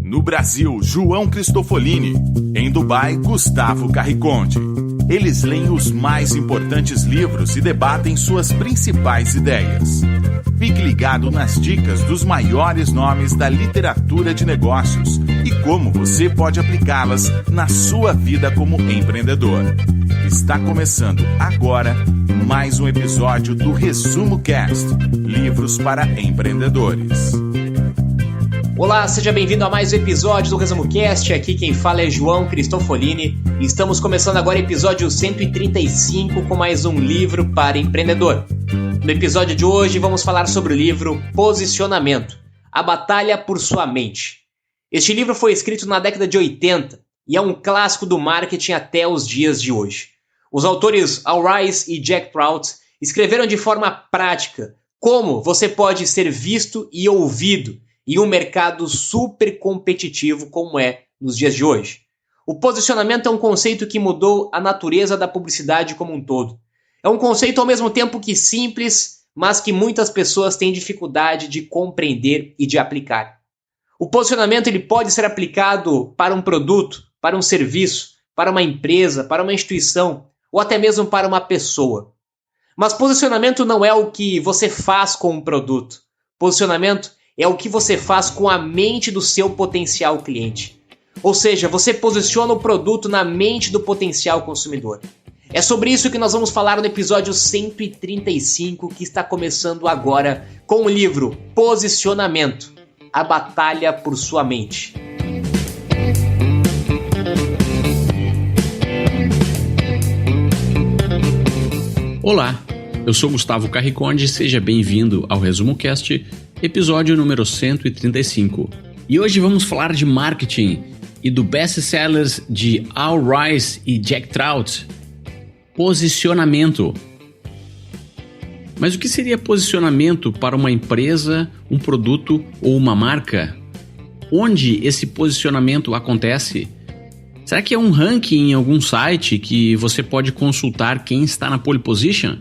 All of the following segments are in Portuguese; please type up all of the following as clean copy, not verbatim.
No Brasil, João Cristofolini. Em Dubai, Gustavo Carriconde. Eles leem os mais importantes livros e debatem suas principais ideias. Fique ligado nas dicas dos maiores nomes da literatura de negócios e como você pode aplicá-las na sua vida como empreendedor. Está começando agora mais um episódio do Resumo Cast, livros para empreendedores. Olá, seja bem-vindo a mais um episódio do Resumo Cast. Aqui quem fala é João Cristofolini e estamos começando agora o episódio 135 com mais um livro para empreendedor. No episódio de hoje vamos falar sobre o livro Posicionamento, a batalha por sua mente. Este livro foi escrito na década de 80 e é um clássico do marketing até os dias de hoje. Os autores Al Ries e Jack Trout escreveram de forma prática como você pode ser visto e ouvido em um mercado super competitivo como é nos dias de hoje. O posicionamento é um conceito que mudou a natureza da publicidade como um todo. É um conceito ao mesmo tempo que simples, mas que muitas pessoas têm dificuldade de compreender e de aplicar. O posicionamento ele pode ser aplicado para um produto, para um serviço, para uma empresa, para uma instituição ou até mesmo para uma pessoa. Mas posicionamento não é o que você faz com um produto. Posicionamento é o que você faz com a mente do seu potencial cliente. Ou seja, você posiciona o produto na mente do potencial consumidor. É sobre isso que nós vamos falar no episódio 135, que está começando agora com o livro Posicionamento, a batalha por sua mente. Olá, eu sou Gustavo Carriconde e seja bem-vindo ao Resumo Cast, episódio número 135. E hoje vamos falar de marketing e do best-sellers de Al Ries e Jack Trout, Posicionamento. Mas o que seria posicionamento para uma empresa, um produto ou uma marca? Onde esse posicionamento acontece? Será que é um ranking em algum site que você pode consultar quem está na pole position?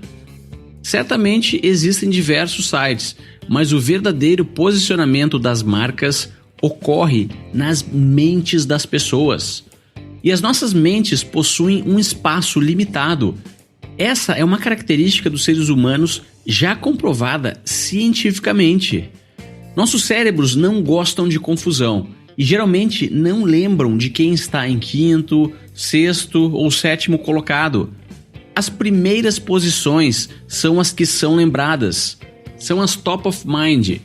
Certamente existem diversos sites, mas o verdadeiro posicionamento das marcas ocorre nas mentes das pessoas. E as nossas mentes possuem um espaço limitado. Essa é uma característica dos seres humanos já comprovada cientificamente. Nossos cérebros não gostam de confusão e geralmente não lembram de quem está em quinto, sexto ou sétimo colocado. As primeiras posições são as que são lembradas, são as top of mind.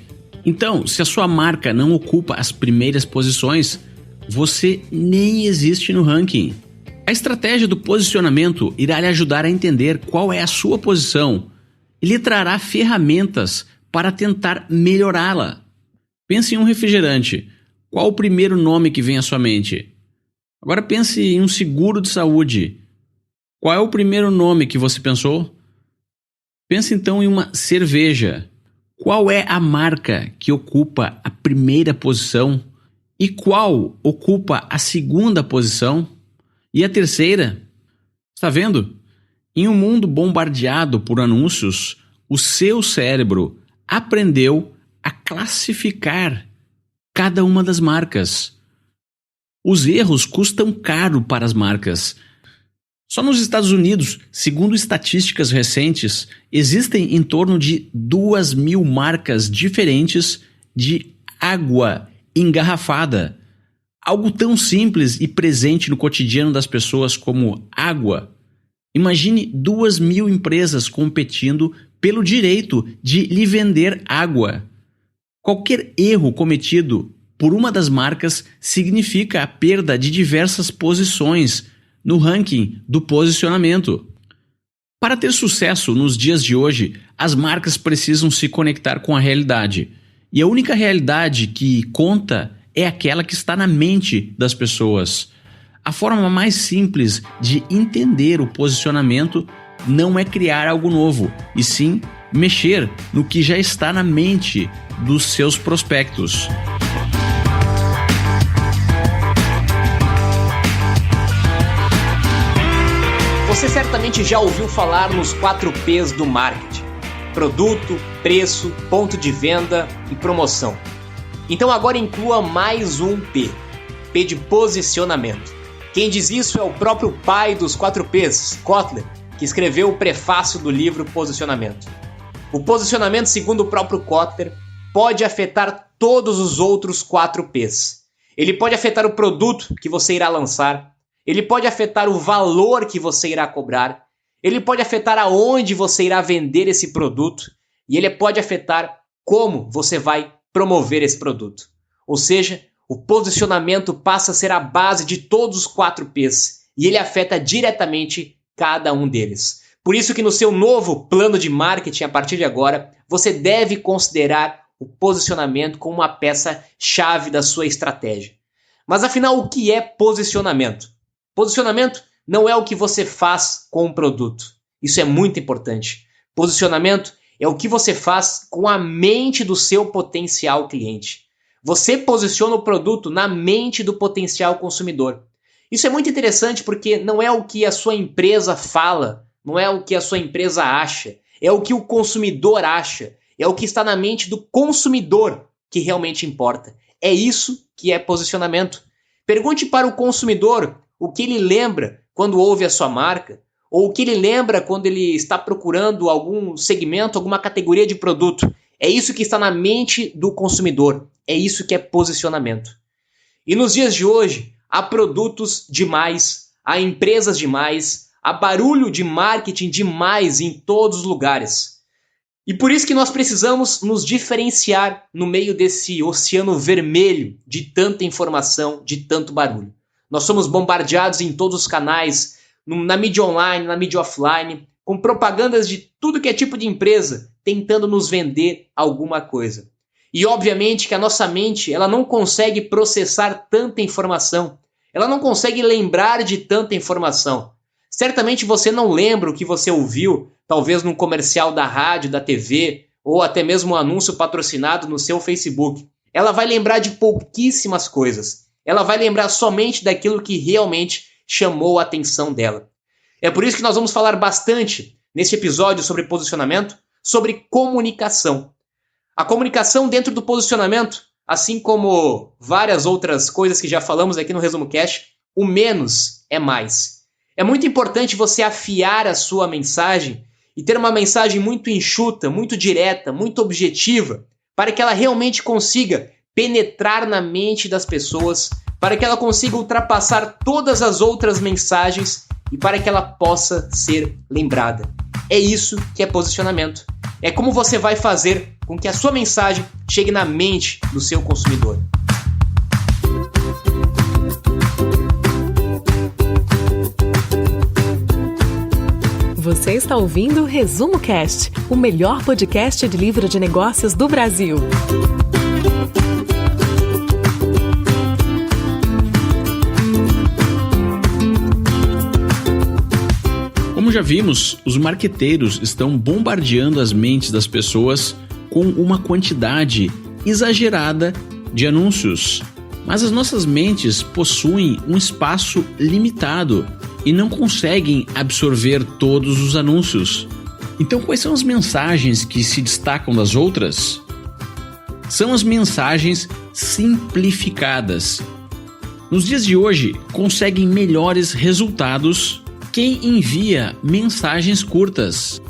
Então, se a sua marca não ocupa as primeiras posições, você nem existe no ranking. A estratégia do posicionamento irá lhe ajudar a entender qual é a sua posição e lhe trará ferramentas para tentar melhorá-la. Pense em um refrigerante. Qual o primeiro nome que vem à sua mente? Agora pense em um seguro de saúde. Qual é o primeiro nome que você pensou? Pense então em uma cerveja. Qual é a marca que ocupa a primeira posição? E qual ocupa a segunda posição? E a terceira? Está vendo? Em um mundo bombardeado por anúncios, o seu cérebro aprendeu a classificar cada uma das marcas. Os erros custam caro para as marcas. Só nos Estados Unidos, segundo estatísticas recentes, existem em torno de 2.000 marcas diferentes de água engarrafada. Algo tão simples e presente no cotidiano das pessoas como água. Imagine 2.000 empresas competindo pelo direito de lhe vender água. Qualquer erro cometido por uma das marcas significa a perda de diversas posições no ranking do posicionamento. Para ter sucesso nos dias de hoje, as marcas precisam se conectar com a realidade. E a única realidade que conta é aquela que está na mente das pessoas. A forma mais simples de entender o posicionamento não é criar algo novo, e sim mexer no que já está na mente dos seus prospectos. Você certamente já ouviu falar nos 4 P's do marketing: produto, preço, ponto de venda e promoção. Então agora inclua mais um P. P de posicionamento. Quem diz isso é o próprio pai dos 4 Ps, Kotler, que escreveu o prefácio do livro Posicionamento. O posicionamento, segundo o próprio Kotler, pode afetar todos os outros 4 Ps. Ele pode afetar o produto que você irá lançar, ele pode afetar o valor que você irá cobrar, ele pode afetar aonde você irá vender esse produto e ele pode afetar como você vai promover esse produto. Ou seja, o posicionamento passa a ser a base de todos os 4 Ps e ele afeta diretamente cada um deles. Por isso que no seu novo plano de marketing a partir de agora, você deve considerar o posicionamento como uma peça-chave da sua estratégia. Mas afinal, o que é posicionamento? Posicionamento não é o que você faz com o produto. Isso é muito importante. Posicionamento é o que você faz com a mente do seu potencial cliente. Você posiciona o produto na mente do potencial consumidor. Isso é muito interessante porque não é o que a sua empresa fala, não é o que a sua empresa acha, é o que o consumidor acha, é o que está na mente do consumidor que realmente importa. É isso que é posicionamento. Pergunte para o consumidor o que ele lembra quando ouve a sua marca, ou o que ele lembra quando ele está procurando algum segmento, alguma categoria de produto. É isso que está na mente do consumidor. É isso que é posicionamento. E nos dias de hoje, há produtos demais, há empresas demais, há barulho de marketing demais em todos os lugares. E por isso que nós precisamos nos diferenciar no meio desse oceano vermelho de tanta informação, de tanto barulho. Nós somos bombardeados em todos os canais, na mídia online, na mídia offline, com propagandas de tudo que é tipo de empresa, tentando nos vender alguma coisa. E obviamente que a nossa mente ela não consegue processar tanta informação, ela não consegue lembrar de tanta informação. Certamente você não lembra o que você ouviu, talvez num comercial da rádio, da TV, ou até mesmo um anúncio patrocinado no seu Facebook. Ela vai lembrar de pouquíssimas coisas. Ela vai lembrar somente daquilo que realmente chamou a atenção dela. É por isso que nós vamos falar bastante neste episódio sobre posicionamento, sobre comunicação. A comunicação dentro do posicionamento, assim como várias outras coisas que já falamos aqui no Resumo Cast, o menos é mais. É muito importante você afiar a sua mensagem e ter uma mensagem muito enxuta, muito direta, muito objetiva, para que ela realmente consiga penetrar na mente das pessoas, para que ela consiga ultrapassar todas as outras mensagens e para que ela possa ser lembrada. É isso que é posicionamento. É como você vai fazer com que a sua mensagem chegue na mente do seu consumidor. Você está ouvindo o Resumo Cast, o melhor podcast de livro de negócios do Brasil. Como já vimos, os marqueteiros estão bombardeando as mentes das pessoas com uma quantidade exagerada de anúncios. Mas as nossas mentes possuem um espaço limitado e não conseguem absorver todos os anúncios. Então, quais são as mensagens que se destacam das outras? São as mensagens simplificadas. Nos dias de hoje, conseguem melhores resultados quem envia mensagens curtas.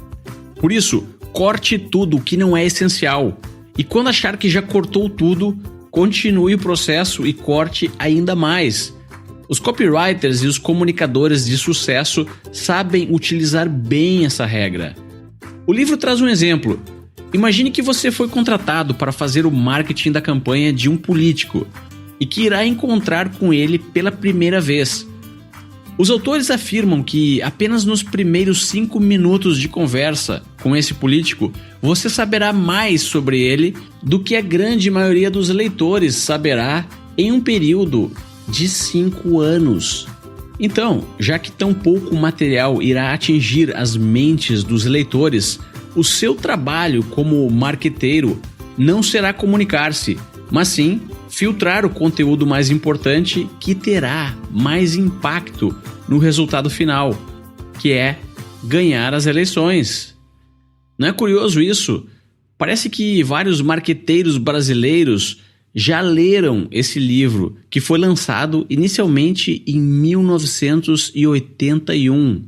Por isso, corte tudo que não é essencial. E quando achar que já cortou tudo, continue o processo e corte ainda mais. Os copywriters e os comunicadores de sucesso sabem utilizar bem essa regra. O livro traz um exemplo. Imagine que você foi contratado para fazer o marketing da campanha de um político e que irá encontrar com ele pela primeira vez. Os autores afirmam que apenas nos primeiros 5 minutos de conversa com esse político, você saberá mais sobre ele do que a grande maioria dos leitores saberá em um período de 5 anos. Então, já que tão pouco material irá atingir as mentes dos leitores, o seu trabalho como marqueteiro não será comunicar-se, mas sim filtrar o conteúdo mais importante que terá mais impacto no resultado final, que é ganhar as eleições. Não é curioso isso? Parece que vários marqueteiros brasileiros já leram esse livro, que foi lançado inicialmente em 1981.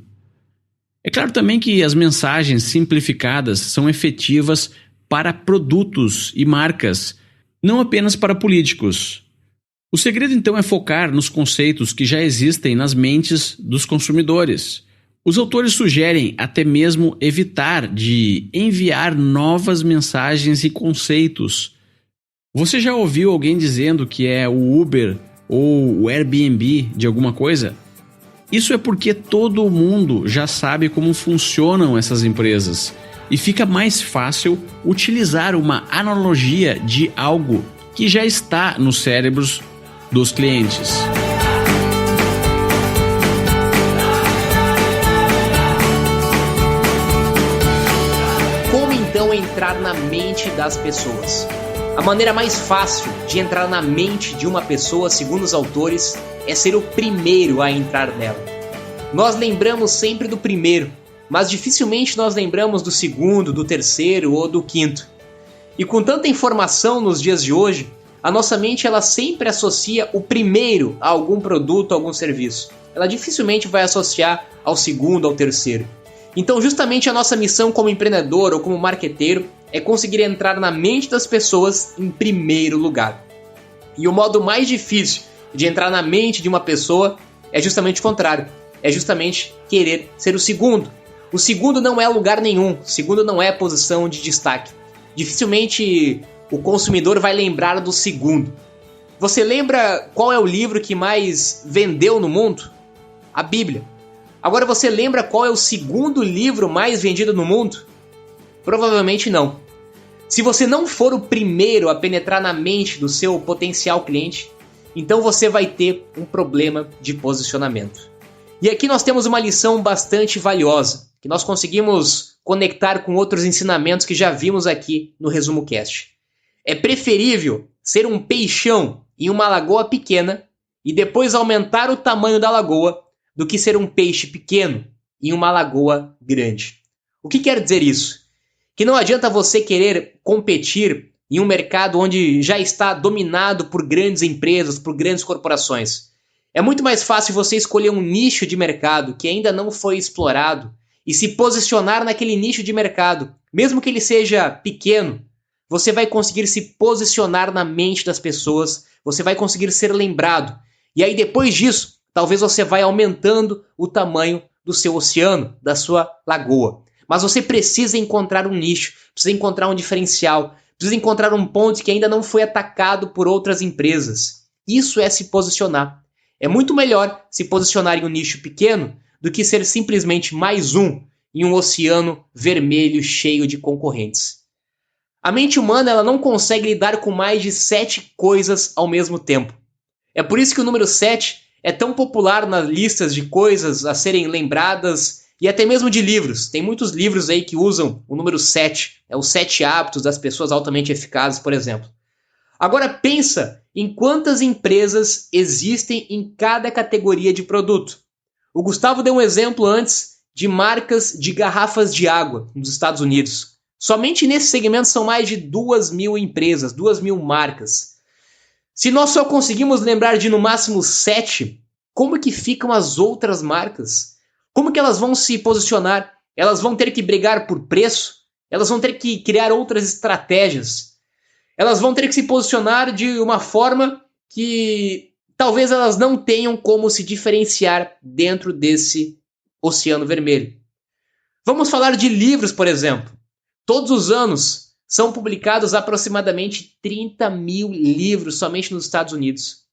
É claro também que as mensagens simplificadas são efetivas para produtos e marcas, não apenas para políticos. O segredo então é focar nos conceitos que já existem nas mentes dos consumidores. Os autores sugerem até mesmo evitar de enviar novas mensagens e conceitos. Você já ouviu alguém dizendo que é o Uber ou o Airbnb de alguma coisa? Isso é porque todo mundo já sabe como funcionam essas empresas e fica mais fácil utilizar uma analogia de algo que já está nos cérebros dos clientes. Como então entrar na mente das pessoas? A maneira mais fácil de entrar na mente de uma pessoa, segundo os autores, é ser o primeiro a entrar nela. Nós lembramos sempre do primeiro, mas dificilmente nós lembramos do segundo, do terceiro ou do quinto. E com tanta informação nos dias de hoje, a nossa mente ela sempre associa o primeiro a algum produto, a algum serviço. Ela dificilmente vai associar ao segundo, ao terceiro. Então justamente a nossa missão como empreendedor ou como marqueteiro é conseguir entrar na mente das pessoas em primeiro lugar. E o modo mais difícil de entrar na mente de uma pessoa é justamente o contrário. É justamente querer ser o segundo. O segundo não é lugar nenhum. O segundo não é posição de destaque. Dificilmente o consumidor vai lembrar do segundo. Você lembra qual é o livro que mais vendeu no mundo? A Bíblia. Agora você lembra qual é o segundo livro mais vendido no mundo? Provavelmente não. Se você não for o primeiro a penetrar na mente do seu potencial cliente, então você vai ter um problema de posicionamento. E aqui nós temos uma lição bastante valiosa, que nós conseguimos conectar com outros ensinamentos que já vimos aqui no Resumo Cast. É preferível ser um peixão em uma lagoa pequena e depois aumentar o tamanho da lagoa do que ser um peixe pequeno em uma lagoa grande. O que quer dizer isso? Que não adianta você querer competir em um mercado onde já está dominado por grandes empresas, por grandes corporações. É muito mais fácil você escolher um nicho de mercado que ainda não foi explorado e se posicionar naquele nicho de mercado. Mesmo que ele seja pequeno, você vai conseguir se posicionar na mente das pessoas, você vai conseguir ser lembrado. E aí depois disso, talvez você vai aumentando o tamanho do seu oceano, da sua lagoa. Mas você precisa encontrar um nicho, precisa encontrar um diferencial, precisa encontrar um ponto que ainda não foi atacado por outras empresas. Isso é se posicionar. É muito melhor se posicionar em um nicho pequeno do que ser simplesmente mais um em um oceano vermelho cheio de concorrentes. A mente humana ela não consegue lidar com mais de 7 coisas ao mesmo tempo. É por isso que o número 7 é tão popular nas listas de coisas a serem lembradas e até mesmo de livros. Tem muitos livros aí que usam o número 7. É os 7 hábitos das pessoas altamente eficazes, por exemplo. Agora pensa em quantas empresas existem em cada categoria de produto. O Gustavo deu um exemplo antes de marcas de garrafas de água nos Estados Unidos. Somente nesse segmento são mais de 2.000 empresas, 2.000 marcas. Se nós só conseguimos lembrar de no máximo 7, como que ficam as outras marcas? Como que elas vão se posicionar? Elas vão ter que brigar por preço? Elas vão ter que criar outras estratégias? Elas vão ter que se posicionar de uma forma que talvez elas não tenham como se diferenciar dentro desse oceano vermelho. Vamos falar de livros, por exemplo. Todos os anos são publicados aproximadamente 30.000 livros somente nos Estados Unidos.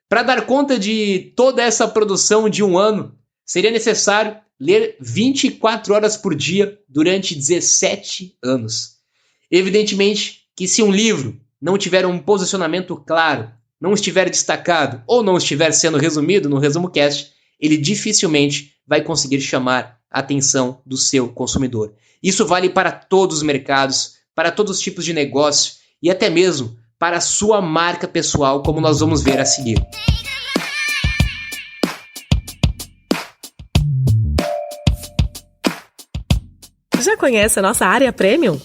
Para dar conta de toda essa produção de um ano, seria necessário ler 24 horas por dia durante 17 anos. Evidentemente que se um livro não tiver um posicionamento claro, não estiver destacado ou não estiver sendo resumido no Resumo Cast, ele dificilmente vai conseguir chamar a atenção do seu consumidor. Isso vale para todos os mercados, para todos os tipos de negócio e até mesmo para a sua marca pessoal, como nós vamos ver a seguir. Já conhece a nossa área Premium?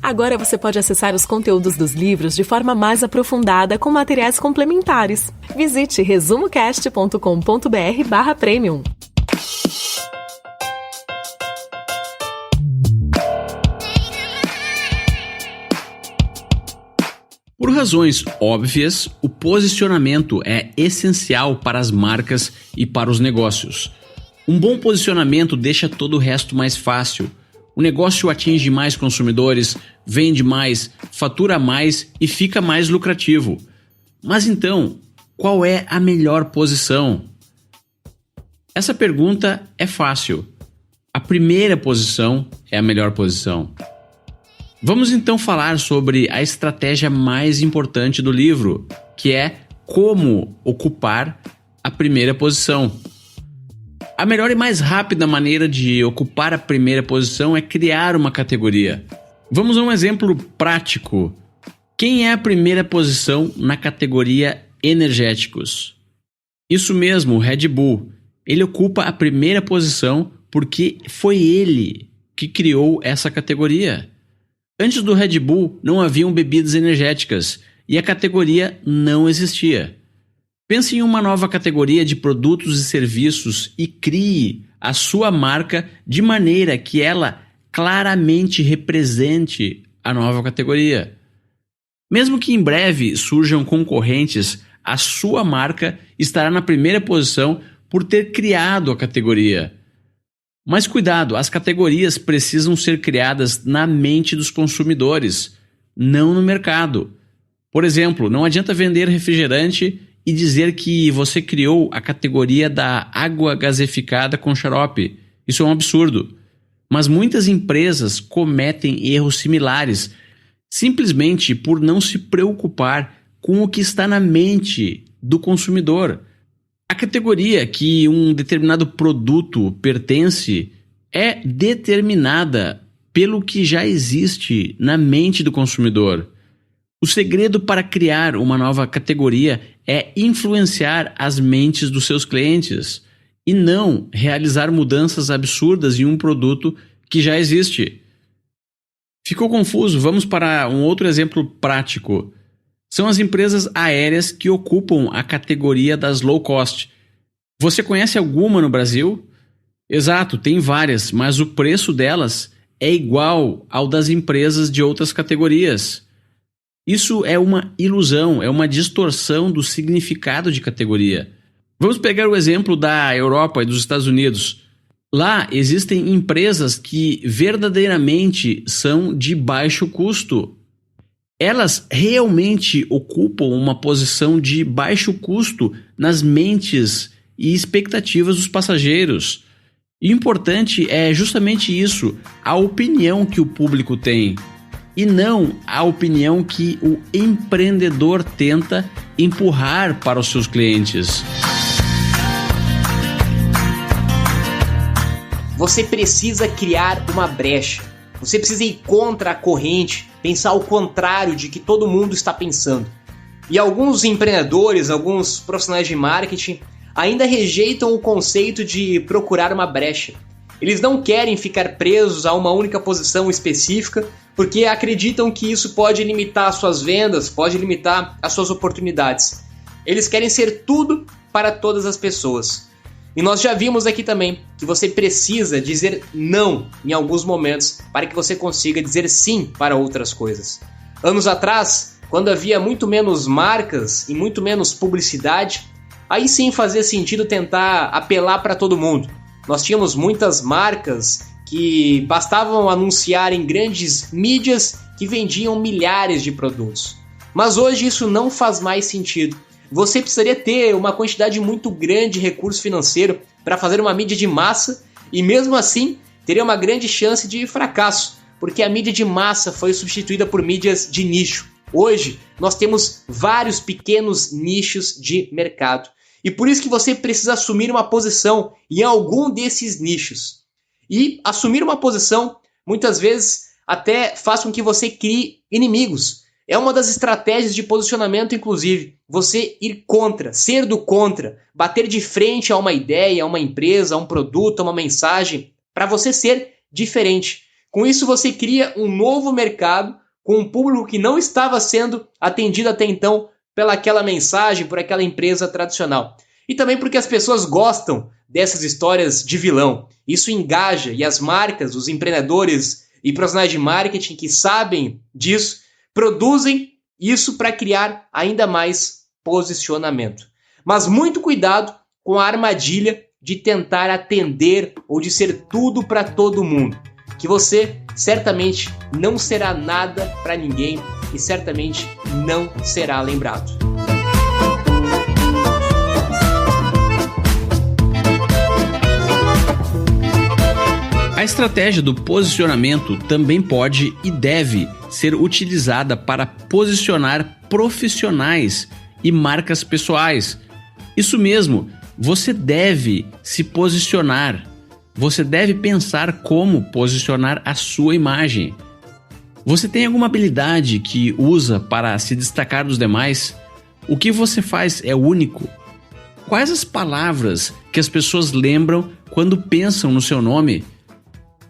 Agora você pode acessar os conteúdos dos livros de forma mais aprofundada com materiais complementares. Visite resumocast.com.br/premium. Por razões óbvias, o posicionamento é essencial para as marcas e para os negócios. Um bom posicionamento deixa todo o resto mais fácil. O negócio atinge mais consumidores, vende mais, fatura mais e fica mais lucrativo. Mas então, qual é a melhor posição? Essa pergunta é fácil. A primeira posição é a melhor posição. Vamos então falar sobre a estratégia mais importante do livro, que é como ocupar a primeira posição. A melhor e mais rápida maneira de ocupar a primeira posição é criar uma categoria. Vamos a um exemplo prático. Quem é a primeira posição na categoria energéticos? Isso mesmo, o Red Bull. Ele ocupa a primeira posição porque foi ele que criou essa categoria. Antes do Red Bull não haviam bebidas energéticas e a categoria não existia. Pense em uma nova categoria de produtos e serviços e crie a sua marca de maneira que ela claramente represente a nova categoria. Mesmo que em breve surjam concorrentes, a sua marca estará na primeira posição por ter criado a categoria. Mas cuidado, as categorias precisam ser criadas na mente dos consumidores, não no mercado. Por exemplo, não adianta vender refrigerante e dizer que você criou a categoria da água gaseificada com xarope. Isso é um absurdo. Mas muitas empresas cometem erros similares, simplesmente por não se preocupar com o que está na mente do consumidor. A categoria que um determinado produto pertence é determinada pelo que já existe na mente do consumidor. O segredo para criar uma nova categoria é influenciar as mentes dos seus clientes e não realizar mudanças absurdas em um produto que já existe. Ficou confuso? Vamos para um outro exemplo prático. São as empresas aéreas que ocupam a categoria das low cost. Você conhece alguma no Brasil? Exato, tem várias, mas o preço delas é igual ao das empresas de outras categorias. Isso é uma ilusão, é uma distorção do significado de categoria. Vamos pegar o exemplo da Europa e dos Estados Unidos. Lá existem empresas que verdadeiramente são de baixo custo. Elas realmente ocupam uma posição de baixo custo nas mentes e expectativas dos passageiros. E o importante é justamente isso, a opinião que o público tem, e não a opinião que o empreendedor tenta empurrar para os seus clientes. Você precisa criar uma brecha. Você precisa ir contra a corrente, pensar ao contrário de que todo mundo está pensando. E alguns empreendedores, alguns profissionais de marketing ainda rejeitam o conceito de procurar uma brecha. Eles não querem ficar presos a uma única posição específica porque acreditam que isso pode limitar as suas vendas, pode limitar as suas oportunidades. Eles querem ser tudo para todas as pessoas. E nós já vimos aqui também que você precisa dizer não em alguns momentos para que você consiga dizer sim para outras coisas. Anos atrás, quando havia muito menos marcas e muito menos publicidade, aí sim fazia sentido tentar apelar para todo mundo. Nós tínhamos muitas marcas que bastavam anunciar em grandes mídias que vendiam milhares de produtos. Mas hoje isso não faz mais sentido. Você precisaria ter uma quantidade muito grande de recurso financeiro para fazer uma mídia de massa e mesmo assim teria uma grande chance de fracasso, porque a mídia de massa foi substituída por mídias de nicho. Hoje nós temos vários pequenos nichos de mercado e por isso que você precisa assumir uma posição em algum desses nichos. E assumir uma posição muitas vezes até faz com que você crie inimigos. É uma das estratégias de posicionamento, inclusive, você ir contra, ser do contra, bater de frente a uma ideia, a uma empresa, a um produto, a uma mensagem, para você ser diferente. Com isso, você cria um novo mercado com um público que não estava sendo atendido até então pelaquela mensagem, por aquela empresa tradicional. E também porque as pessoas gostam dessas histórias de vilão. Isso engaja, e as marcas, os empreendedores e profissionais de marketing que sabem disso, produzem isso para criar ainda mais posicionamento. Mas muito cuidado com a armadilha de tentar atender ou de ser tudo para todo mundo, que você certamente não será nada para ninguém e certamente não será lembrado. A estratégia do posicionamento também pode e deve ser utilizada para posicionar profissionais e marcas pessoais. Isso mesmo, você deve se posicionar. Você deve pensar como posicionar a sua imagem. Você tem alguma habilidade que usa para se destacar dos demais? O que você faz é único? Quais as palavras que as pessoas lembram quando pensam no seu nome?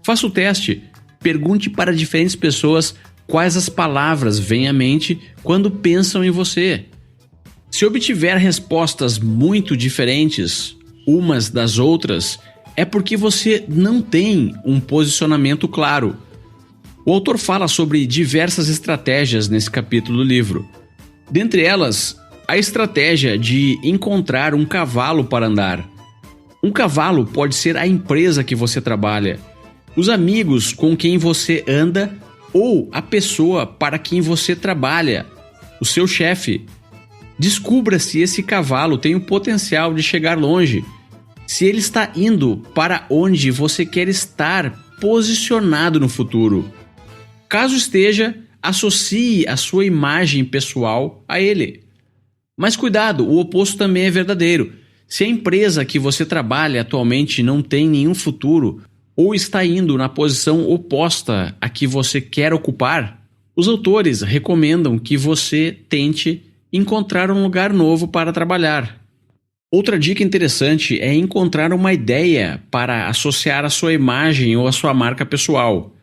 Faça o teste. Pergunte para diferentes pessoas quais as palavras vêm à mente quando pensam em você. Se obtiver respostas muito diferentes umas das outras, é porque você não tem um posicionamento claro. O autor fala sobre diversas estratégias nesse capítulo do livro. Dentre elas, a estratégia de encontrar um cavalo para andar. Um cavalo pode ser a empresa que você trabalha, os amigos com quem você anda ou a pessoa para quem você trabalha, o seu chefe. Descubra se esse cavalo tem o potencial de chegar longe, se ele está indo para onde você quer estar posicionado no futuro. Caso esteja, associe a sua imagem pessoal a ele. Mas cuidado, o oposto também é verdadeiro. Se a empresa que você trabalha atualmente não tem nenhum futuro ou está indo na posição oposta a que você quer ocupar, os autores recomendam que você tente encontrar um lugar novo para trabalhar. Outra dica interessante é encontrar uma ideia para associar a sua imagem ou a sua marca pessoal.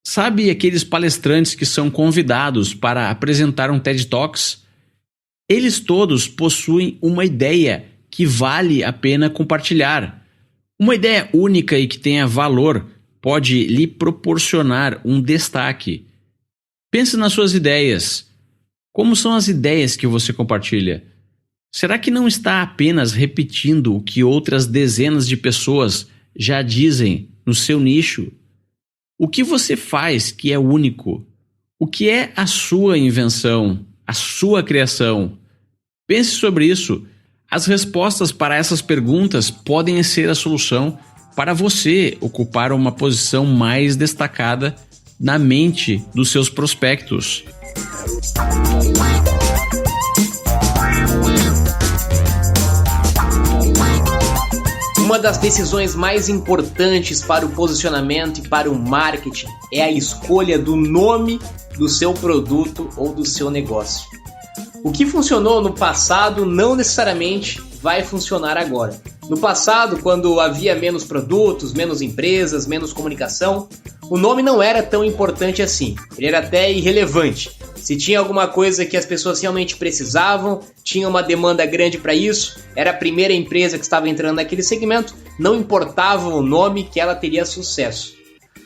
Sabe aqueles palestrantes que são convidados para apresentar um TED Talks? Eles todos possuem uma ideia que vale a pena compartilhar. Uma ideia única e que tenha valor pode lhe proporcionar um destaque. Pense nas suas ideias. Como são as ideias que você compartilha? Será que não está apenas repetindo o que outras dezenas de pessoas já dizem no seu nicho? O que você faz que é único? O que é a sua invenção, a sua criação? Pense sobre isso. As respostas para essas perguntas podem ser a solução para você ocupar uma posição mais destacada na mente dos seus prospectos. Uma das decisões mais importantes para o posicionamento e para o marketing é a escolha do nome do seu produto ou do seu negócio. O que funcionou no passado não necessariamente vai funcionar agora. No passado, quando havia menos produtos, menos empresas, menos comunicação, o nome não era tão importante assim. Ele era até irrelevante. Se tinha alguma coisa que as pessoas realmente precisavam, tinha uma demanda grande para isso, era a primeira empresa que estava entrando naquele segmento, não importava o nome que ela teria sucesso.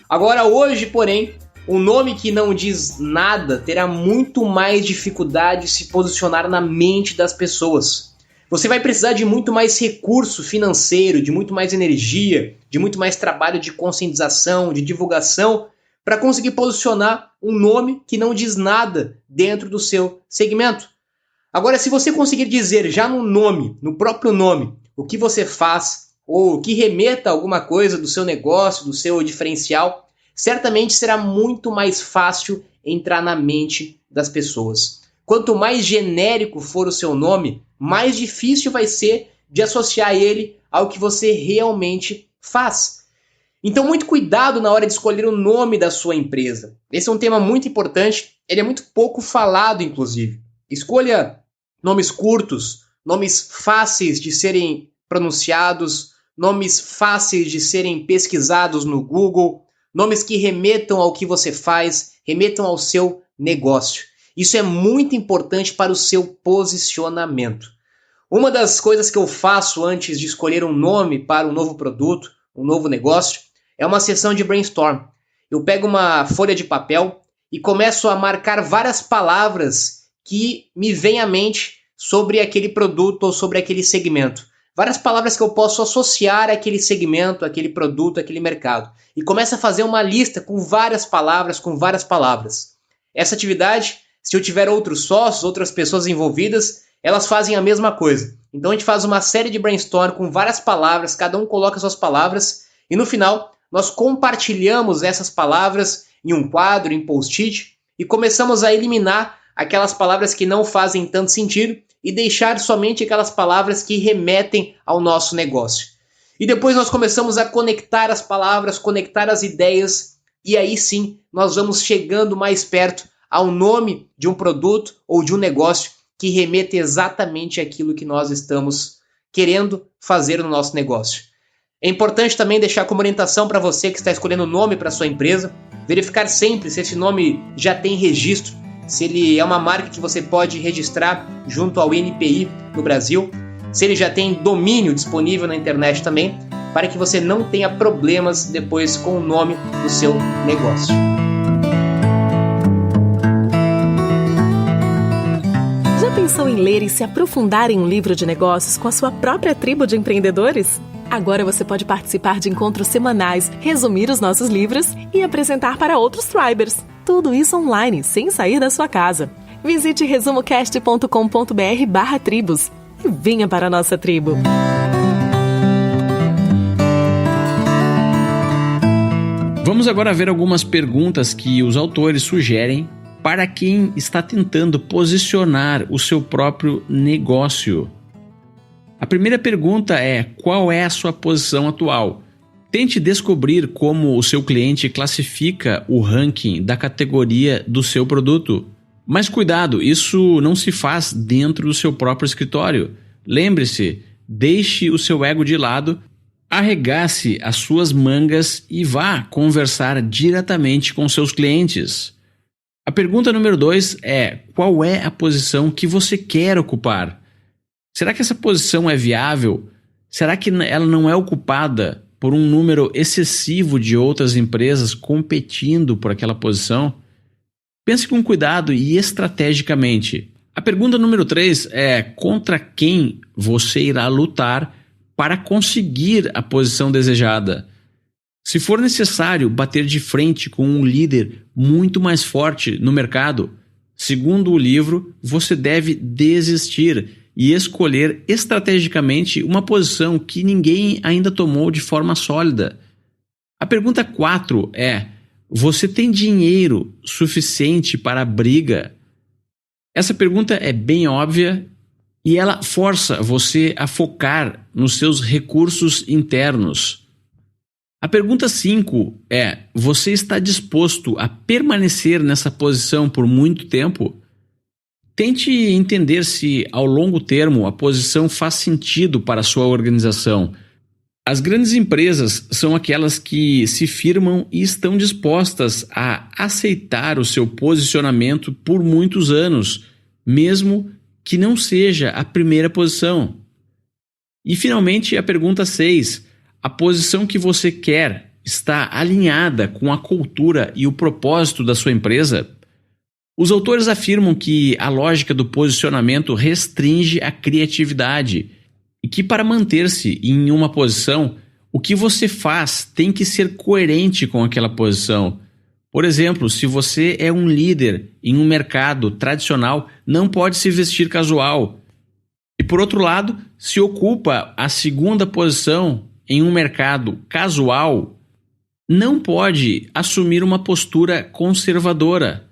Agora, hoje, porém, um nome que não diz nada terá muito mais dificuldade de se posicionar na mente das pessoas. Você vai precisar de muito mais recurso financeiro, de muito mais energia, de muito mais trabalho de conscientização, de divulgação, para conseguir posicionar um nome que não diz nada dentro do seu segmento. Agora, se você conseguir dizer já no nome, no próprio nome, o que você faz, ou que remeta a alguma coisa do seu negócio, do seu diferencial, certamente será muito mais fácil entrar na mente das pessoas. Quanto mais genérico for o seu nome, mais difícil vai ser de associar ele ao que você realmente faz. Então, muito cuidado na hora de escolher o nome da sua empresa. Esse é um tema muito importante, ele é muito pouco falado, inclusive. Escolha nomes curtos, nomes fáceis de serem pronunciados, nomes fáceis de serem pesquisados no Google, nomes que remetam ao que você faz, remetam ao seu negócio. Isso é muito importante para o seu posicionamento. Uma das coisas que eu faço antes de escolher um nome para um novo produto, um novo negócio, é uma sessão de brainstorm. Eu pego uma folha de papel e começo a marcar várias palavras que me vêm à mente sobre aquele produto ou sobre aquele segmento. Várias palavras que eu posso associar àquele segmento, àquele produto, àquele mercado. E começo a fazer uma lista com várias palavras, Essa atividade, se eu tiver outros sócios, outras pessoas envolvidas, elas fazem a mesma coisa. Então a gente faz uma série de brainstorm com várias palavras, cada um coloca suas palavras e no final nós compartilhamos essas palavras em um quadro, em post-it e começamos a eliminar aquelas palavras que não fazem tanto sentido e deixar somente aquelas palavras que remetem ao nosso negócio. E depois nós começamos a conectar as palavras, conectar as ideias e aí sim nós vamos chegando mais perto ao nome de um produto ou de um negócio que remete exatamente àquilo que nós estamos querendo fazer no nosso negócio. É importante também deixar como orientação para você que está escolhendo o nome para sua empresa, verificar sempre se esse nome já tem registro, se ele é uma marca que você pode registrar junto ao INPI no Brasil, se ele já tem domínio disponível na internet também, para que você não tenha problemas depois com o nome do seu negócio. Já pensou em ler e se aprofundar em um livro de negócios com a sua própria tribo de empreendedores? Agora você pode participar de encontros semanais, resumir os nossos livros e apresentar para outros Tribers. Tudo isso online, sem sair da sua casa. Visite resumocast.com.br/tribos e venha para a nossa tribo. Vamos agora ver algumas perguntas que os autores sugerem para quem está tentando posicionar o seu próprio negócio. A primeira pergunta é: qual é a sua posição atual? Tente descobrir como o seu cliente classifica o ranking da categoria do seu produto. Mas cuidado, isso não se faz dentro do seu próprio escritório. Lembre-se, deixe o seu ego de lado, arregace as suas mangas e vá conversar diretamente com seus clientes. A pergunta número 2 é: qual é a posição que você quer ocupar? Será que essa posição é viável? Será que ela não é ocupada por um número excessivo de outras empresas competindo por aquela posição? Pense com cuidado e estrategicamente. A pergunta número 3 é: contra quem você irá lutar para conseguir a posição desejada? Se for necessário bater de frente com um líder muito mais forte no mercado, segundo o livro, você deve desistir e escolher estrategicamente uma posição que ninguém ainda tomou de forma sólida. A pergunta 4 é: você tem dinheiro suficiente para a briga? Essa pergunta é bem óbvia e ela força você a focar nos seus recursos internos. A pergunta 5 é: você está disposto a permanecer nessa posição por muito tempo? Tente entender se, ao longo termo, a posição faz sentido para a sua organização. As grandes empresas são aquelas que se firmam e estão dispostas a aceitar o seu posicionamento por muitos anos, mesmo que não seja a primeira posição. E, finalmente, a pergunta 6. A posição que você quer está alinhada com a cultura e o propósito da sua empresa? Os autores afirmam que a lógica do posicionamento restringe a criatividade e que, para manter-se em uma posição, o que você faz tem que ser coerente com aquela posição. Por exemplo, se você é um líder em um mercado tradicional, não pode se vestir casual. E, por outro lado, se ocupa a segunda posição em um mercado casual, não pode assumir uma postura conservadora.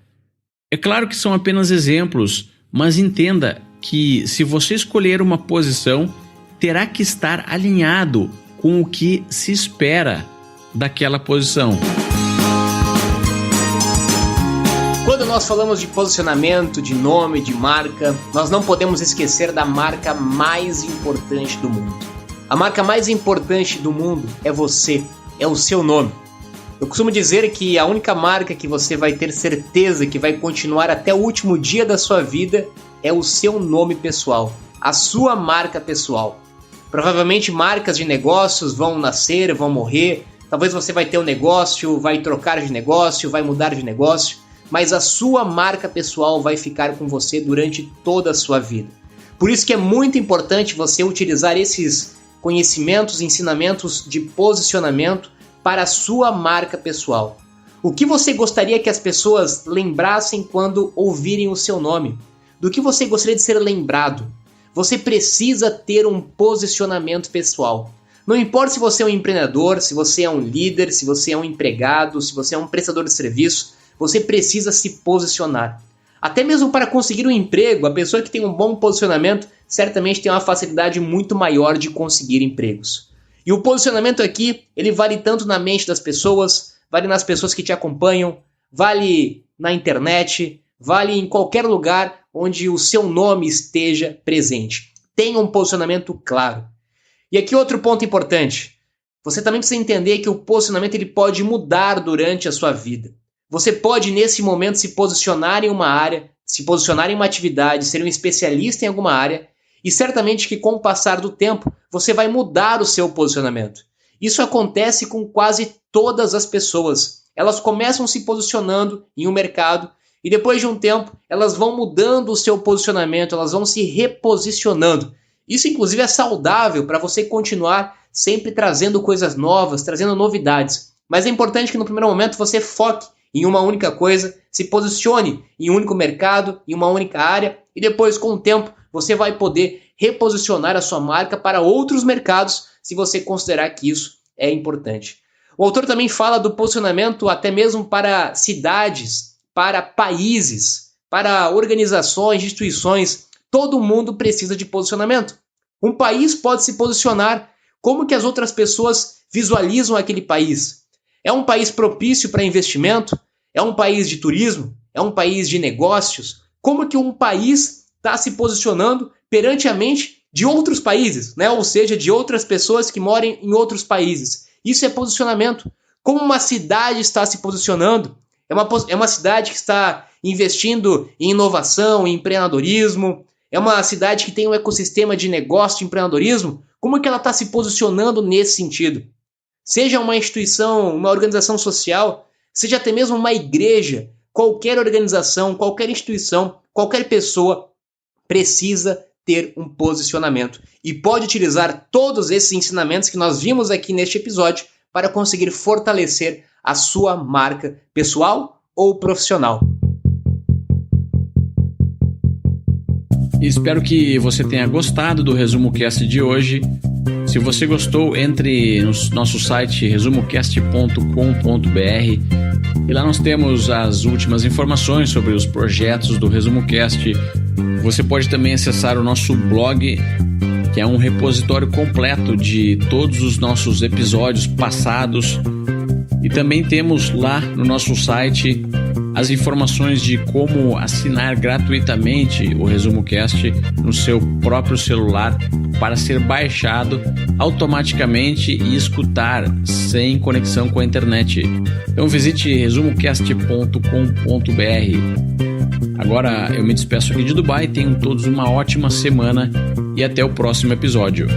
É claro que são apenas exemplos, mas entenda que se você escolher uma posição, terá que estar alinhado com o que se espera daquela posição. Quando nós falamos de posicionamento, de nome, de marca, nós não podemos esquecer da marca mais importante do mundo. A marca mais importante do mundo é você, é o seu nome. Eu costumo dizer que a única marca que você vai ter certeza que vai continuar até o último dia da sua vida é o seu nome pessoal, a sua marca pessoal. Provavelmente marcas de negócios vão nascer, vão morrer, talvez você vai ter um negócio, vai trocar de negócio, vai mudar de negócio, mas a sua marca pessoal vai ficar com você durante toda a sua vida. Por isso que é muito importante você utilizar esses conhecimentos, ensinamentos de posicionamento para a sua marca pessoal. O que você gostaria que as pessoas lembrassem quando ouvirem o seu nome? Do que você gostaria de ser lembrado? Você precisa ter um posicionamento pessoal. Não importa se você é um empreendedor, se você é um líder, se você é um empregado, se você é um prestador de serviço, você precisa se posicionar. Até mesmo para conseguir um emprego, a pessoa que tem um bom posicionamento certamente tem uma facilidade muito maior de conseguir empregos. E o posicionamento aqui, ele vale tanto na mente das pessoas, vale nas pessoas que te acompanham, vale na internet, vale em qualquer lugar onde o seu nome esteja presente. Tenha um posicionamento claro. E aqui outro ponto importante. Você também precisa entender que o posicionamento ele pode mudar durante a sua vida. Você pode, nesse momento, se posicionar em uma área, se posicionar em uma atividade, ser um especialista em alguma área, e certamente que com o passar do tempo, você vai mudar o seu posicionamento. Isso acontece com quase todas as pessoas. Elas começam se posicionando em um mercado, e depois de um tempo, elas vão mudando o seu posicionamento, elas vão se reposicionando. Isso, inclusive, é saudável para você continuar sempre trazendo coisas novas, trazendo novidades. Mas é importante que no primeiro momento você foque em uma única coisa, se posicione em um único mercado, em uma única área, e depois, com o tempo, você vai poder reposicionar a sua marca para outros mercados, se você considerar que isso é importante. O autor também fala do posicionamento até mesmo para cidades, para países, para organizações, instituições. Todo mundo precisa de posicionamento. Um país pode se posicionar. Como que as outras pessoas visualizam aquele país? É um país propício para investimento? É um país de turismo? É um país de negócios? Como que um país está se posicionando perante a mente de outros países, né? Ou seja, de outras pessoas que moram em outros países? Isso é posicionamento. Como uma cidade está se posicionando? É uma cidade que está investindo em inovação, em empreendedorismo? É uma cidade que tem um ecossistema de negócio, de empreendedorismo? Como que ela está se posicionando nesse sentido? Seja uma instituição, uma organização social, seja até mesmo uma igreja, qualquer organização, qualquer instituição, qualquer pessoa precisa ter um posicionamento e pode utilizar todos esses ensinamentos que nós vimos aqui neste episódio para conseguir fortalecer a sua marca pessoal ou profissional. Espero que você tenha gostado do Resumo Cast de hoje. Se você gostou, entre no nosso site resumocast.com.br e lá nós temos as últimas informações sobre os projetos do Resumo Cast. Você pode também acessar o nosso blog, que é um repositório completo de todos os nossos episódios passados. E também temos lá no nosso site as informações de como assinar gratuitamente o Resumo Cast no seu próprio celular para ser baixado automaticamente e escutar sem conexão com a internet. Então visite resumocast.com.br. Agora eu me despeço aqui de Dubai, tenham todos uma ótima semana e até o próximo episódio.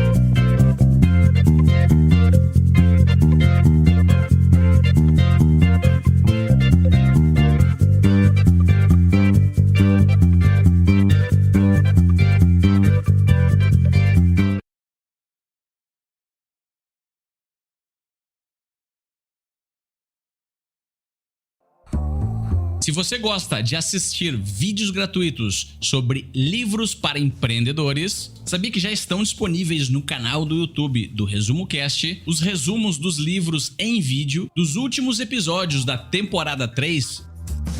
Se você gosta de assistir vídeos gratuitos sobre livros para empreendedores, sabia que já estão disponíveis no canal do YouTube do Resumo Cast os resumos dos livros em vídeo dos últimos episódios da temporada 3?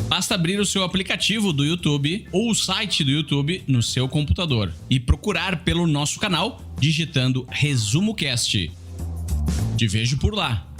Basta abrir o seu aplicativo do YouTube ou o site do YouTube no seu computador e procurar pelo nosso canal digitando Resumo Cast. Te vejo por lá.